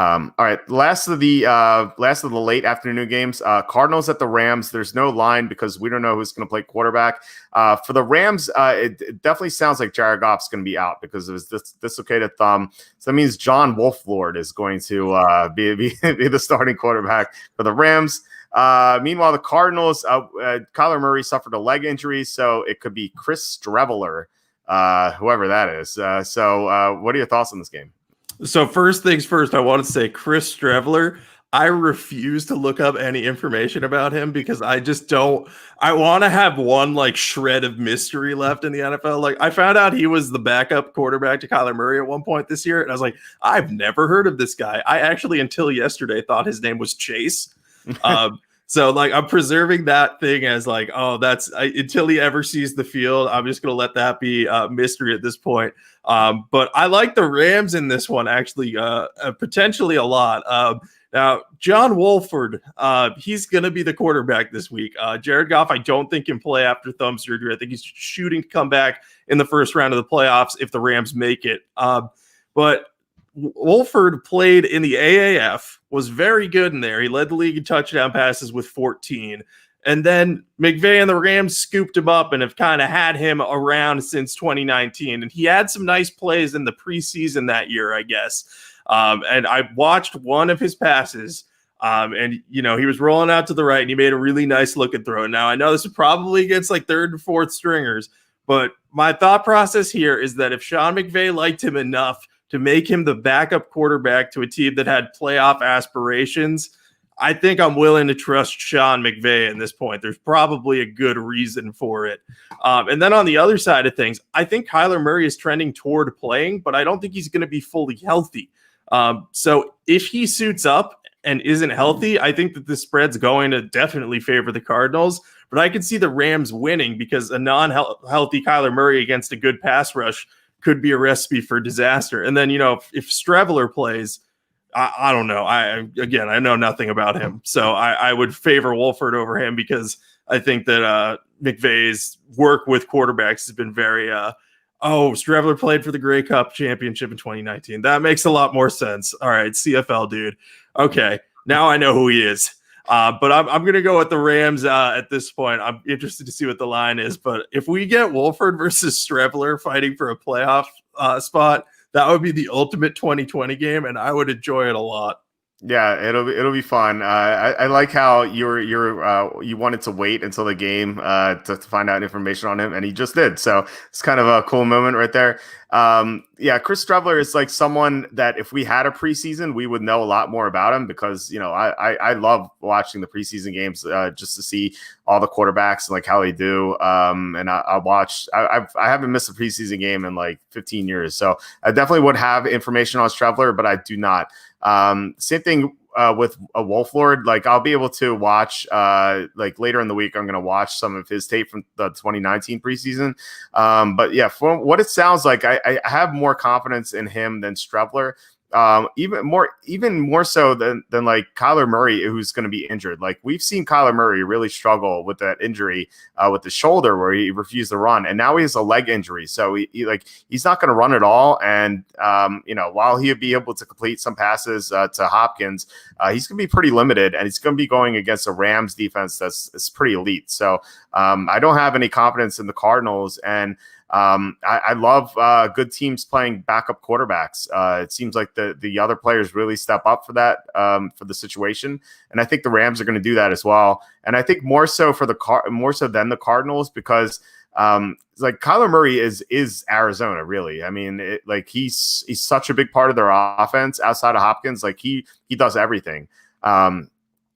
All right, last of the late afternoon games. Cardinals at the Rams. There's no line because we don't know who's going to play quarterback. For the Rams, it definitely sounds like Jared Goff's going to be out because of his dislocated thumb. So that means John Wolford is going to be the starting quarterback for the Rams. Meanwhile, the Cardinals, Kyler Murray suffered a leg injury, so it could be Chris Streveler, whoever that is. So what are your thoughts on this game? So first things first, I want to say Chris Streveler, I refuse to look up any information about him because I just don't. I want to have one like shred of mystery left in the NFL. Like I found out he was the backup quarterback to Kyler Murray at one point this year. And I was like, I've never heard of this guy. I actually, until yesterday, thought his name was Chase. So like I'm preserving that thing as like, oh, until he ever sees the field, I'm just going to let that be mystery at this point. But I like the Rams in this one, actually, potentially a lot. Now, John Wolford, he's going to be the quarterback this week. Jared Goff, I don't think can play after thumb surgery. I think he's shooting to come back in the first round of the playoffs if the Rams make it. But Wolford played in the AAF, was very good in there. He led the league in touchdown passes with 14. And then McVay and the Rams scooped him up and have kind of had him around since 2019. And he had some nice plays in the preseason that year, I guess. And I watched one of his passes, and, he was rolling out to the right, and he made a really nice looking throw. Now, I know this is probably against like third and fourth stringers, but my thought process here is that if Sean McVay liked him enough to make him the backup quarterback to a team that had playoff aspirations, I think I'm willing to trust Sean McVay at this point. There's probably a good reason for it. And then on the other side of things, I think Kyler Murray is trending toward playing, but I don't think he's going to be fully healthy. So if he suits up and isn't healthy, I think that the spread's going to definitely favor the Cardinals. But I could see the Rams winning because a non-healthy Kyler Murray against a good pass rush could be a recipe for disaster. And then, if Streveler plays, I don't know. I know nothing about him. So I would favor Wolford over him because I think that McVay's work with quarterbacks has been very, Streveler played for the Grey Cup championship in 2019. That makes a lot more sense. All right, CFL dude. Okay, now I know who he is. But I'm going to go with the Rams at this point. I'm interested to see what the line is. But if we get Wolford versus Streveler fighting for a playoff spot, that would be the ultimate 2020 game, and I would enjoy it a lot. Yeah, it'll be fun. I like how you wanted to wait until the game to find out information on him, and he just did. So it's kind of a cool moment right there. Chris Streveler is like someone that if we had a preseason, we would know a lot more about him because I love watching the preseason games just to see all the quarterbacks and like how they do. And I haven't missed a preseason game in like 15 years, so I definitely would have information on Streveler, but I do not. Same thing with a Wolford. Like I'll be able to watch like later in the week. I'm going to watch some of his tape from the 2019 preseason. But yeah, from what it sounds like, I have more confidence in him than Streveler. Even more so than like Kyler Murray, who's going to be injured. Like we've seen Kyler Murray really struggle with that injury with the shoulder where he refused to run, and now he has a leg injury, so he's not going to run at all. And while he'll be able to complete some passes to Hopkins, he's going to be pretty limited, and he's going to be going against a Rams defense that's pretty elite. So I don't have any confidence in the Cardinals, and I love good teams playing backup quarterbacks. It seems like the other players really step up for that, for the situation. And I think the Rams are going to do that as well. And I think more so than the Cardinals, because like Kyler Murray is Arizona, really. I mean, he's such a big part of their offense outside of Hopkins. Like he does everything.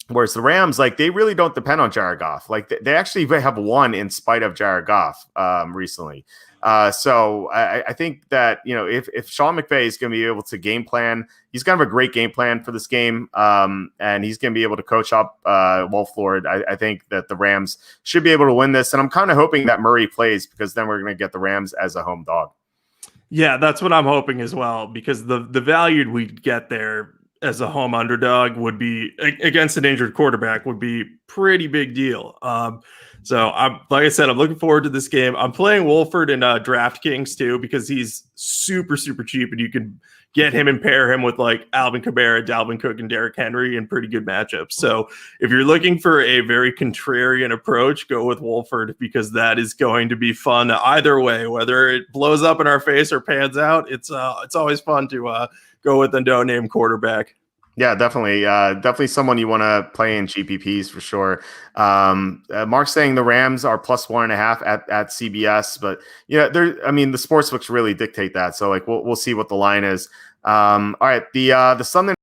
Whereas the Rams, like they really don't depend on Jared Goff. Like they actually have won in spite of Jared Goff recently. So I think that, if Sean McVay is going to be able to game plan, he's going to have a great game plan for this game. And he's going to be able to coach up Wolford. I think that the Rams should be able to win this. And I'm kind of hoping that Murray plays because then we're going to get the Rams as a home dog. Yeah, that's what I'm hoping as well, because the value we'd get there as a home underdog would be against an injured quarterback would be pretty big deal. So like I said, I'm looking forward to this game. I'm playing Wolford in DraftKings too, because he's super, super cheap and you can get him and pair him with like Alvin Kamara, Dalvin Cook, and Derrick Henry in pretty good matchups. So if you're looking for a very contrarian approach, go with Wolford, because that is going to be fun either way. Whether it blows up in our face or pans out, it's always fun to go with a no-name quarterback. Yeah, definitely. Definitely someone you want to play in GPPs for sure. Mark's saying the Rams are +1.5 at CBS, but the sports books really dictate that. So like we'll see what the line is. All right, the Sunday